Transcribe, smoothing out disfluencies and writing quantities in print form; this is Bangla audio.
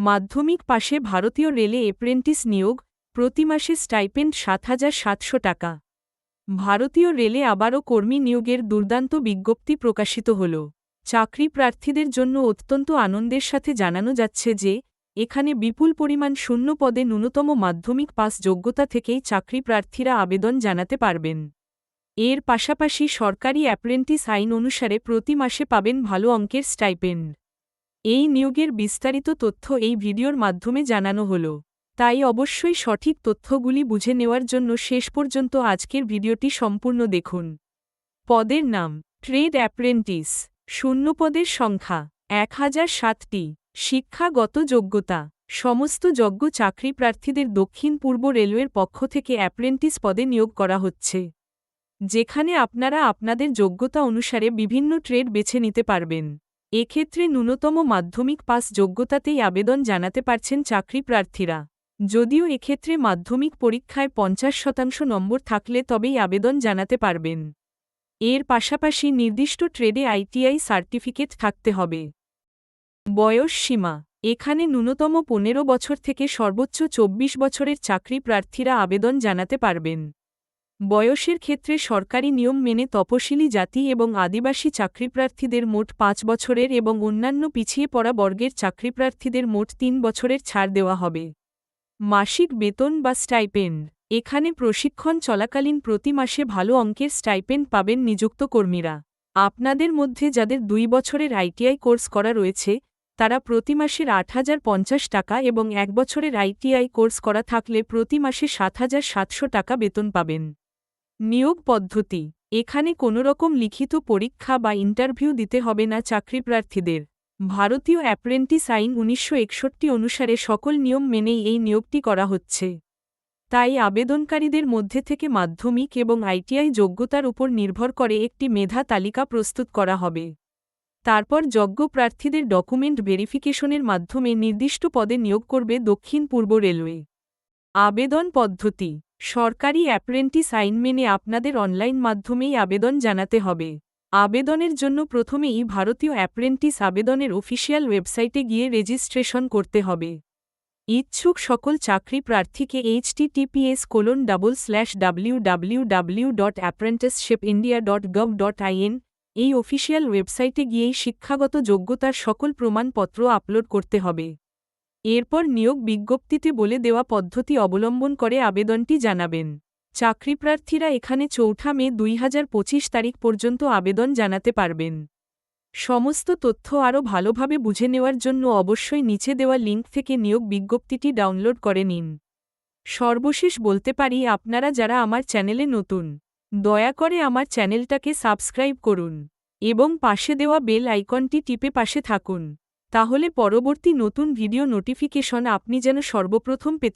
মাধ্যমিক পাশে ভারতীয় রেলে এপ্রেন্টিস নিয়োগ, প্রতি মাসে স্টাইপেন্ড ৭,৭০০ টাকা। ভারতীয় রেলে আবারও কর্মী নিয়োগের দুর্দান্ত বিজ্ঞপ্তি প্রকাশিত হল। চাকরি প্রার্থীদের জন্য অত্যন্ত আনন্দের সাথে জানানো যাচ্ছে যে, এখানে বিপুল পরিমাণ শূন্য পদে ন্যূনতম মাধ্যমিক পাস যোগ্যতা থেকেই চাকরি প্রার্থীরা আবেদন জানাতে পারবেন। এর পাশাপাশি সরকারি অ্যাপ্রেন্টিস আইন অনুসারে প্রতি মাসে পাবেন ভালো অঙ্কের স্টাইপেন্ড। এই নিয়োগের বিস্তারিত তথ্য এই ভিডিওর মাধ্যমে জানানো হল। তাই অবশ্যই সঠিক তথ্যগুলি বুঝে নেওয়ার জন্য শেষ পর্যন্ত আজকের ভিডিওটি সম্পূর্ণ দেখুন। পদের নাম ট্রেড অ্যাপ্রেন্টিস। শূন্যপদের সংখ্যা 1007টি। শিক্ষাগত যোগ্যতা সমস্ত যোগ্য চাকরি প্রার্থীদের দক্ষিণ পূর্ব রেলওয়ের পক্ষ থেকে অ্যাপ্রেন্টিস পদে নিয়োগ করা হচ্ছে, যেখানে আপনারা আপনাদের যোগ্যতা অনুসারে বিভিন্ন ট্রেড বেছে নিতে পারবেন। এক্ষেত্রে ন্যূনতম মাধ্যমিক পাস যোগ্যতাতেই আবেদন জানাতে পারছেন চাকরি প্রার্থীরা। যদিও এক্ষেত্রে মাধ্যমিক পরীক্ষায় 50% নম্বর থাকলে তবেই আবেদন জানাতে পারবেন। এর পাশাপাশি নির্দিষ্ট ট্রেডে আইটিআই সার্টিফিকেট থাকতে হবে। বয়স সীমা এখানে ন্যূনতম 15 বছর থেকে সর্বোচ্চ 24 বছরের চাকরি প্রার্থীরা আবেদন জানাতে পারবেন। বয়সের ক্ষেত্রে সরকারি নিয়ম মেনে তপশিলি জাতি এবং আদিবাসী চাকরিপ্রার্থীদের মোট 5 বছরের এবং অন্যান্য পিছিয়ে পড়া বর্গের চাকরিপ্রার্থীদের মোট 3 বছরের ছাড় দেওয়া হবে। মাসিক বেতন বা স্টাইপেন্ড এখানে প্রশিক্ষণ চলাকালীন প্রতি মাসে ভালো অঙ্কের স্টাইপেন্ড পাবেন নিযুক্ত কর্মীরা। আপনাদের মধ্যে যাদের 2 বছরের আইটিআই কোর্স করা রয়েছে, তারা প্রতি মাসের 8,050 টাকা এবং 1 বছরের আইটিআই কোর্স করা থাকলে প্রতি মাসে 7,700 টাকা বেতন পাবেন। নিয়োগ পদ্ধতি এখানে কোনোরকম লিখিত পরীক্ষা বা ইন্টারভিউ দিতে হবে না চাকরিপ্রার্থীদের। ভারতীয় অ্যাপ্রেন্টিস আইন 1961 অনুসারে সকল নিয়ম মেনেই এই নিয়োগটি করা হচ্ছে। তাই আবেদনকারীদের মধ্যে থেকে মাধ্যমিক এবং আইটিআই যোগ্যতার উপর নির্ভর করে একটি মেধা তালিকা প্রস্তুত করা হবে। তারপর যোগ্য প্রার্থীদের ডকুমেন্ট ভেরিফিকেশনের মাধ্যমে নির্দিষ্ট পদে নিয়োগ করবে দক্ষিণ পূর্ব রেলওয়ে। আবেদন পদ্ধতি সরকারি অ্যাপ্রেন্টিস আইন মেনে আপনাদের অনলাইন মাধ্যমেই আবেদন জানাতে হবে। আবেদনের জন্য প্রথমেই ভারতীয় অ্যাপ্রেন্টিস আবেদনের অফিসিয়াল ওয়েবসাইটে গিয়ে রেজিস্ট্রেশন করতে হবে। ইচ্ছুক সকল চাকরি প্রার্থীকে https://www.apprenticeshipindia.gov.in এই অফিসিয়াল ওয়েবসাইটে গিয়েই শিক্ষাগত যোগ্যতার সকল প্রমাণপত্র আপলোড করতে হবে। এরপর নিয়োগ বিজ্ঞপ্তিতে বলে দেওয়া পদ্ধতি অবলম্বন করে আবেদনটি জানাবেন। চাকরিপ্রার্থীরা এখানে 4 মে 2025 তারিখ পর্যন্ত আবেদন জানাতে পারবেন। সমস্ত তথ্য আরও ভালোভাবে বুঝে নেওয়ার জন্য অবশ্যই নিচে দেওয়া লিঙ্ক থেকে নিয়োগ বিজ্ঞপ্তিটি ডাউনলোড করে নিন। সর্বশেষ বলতে পারি, আপনারা যারা আমার চ্যানেলে নতুন, দয়া করে আমার চ্যানেলটাকে সাবস্ক্রাইব করুন এবং পাশে দেওয়া বেল আইকনটি টিপে পাশে থাকুন। তাহলে পরবর্তী নতুন ভিডিও নোটিফিকেশন আপনি যেন সর্বপ্রথম পেতে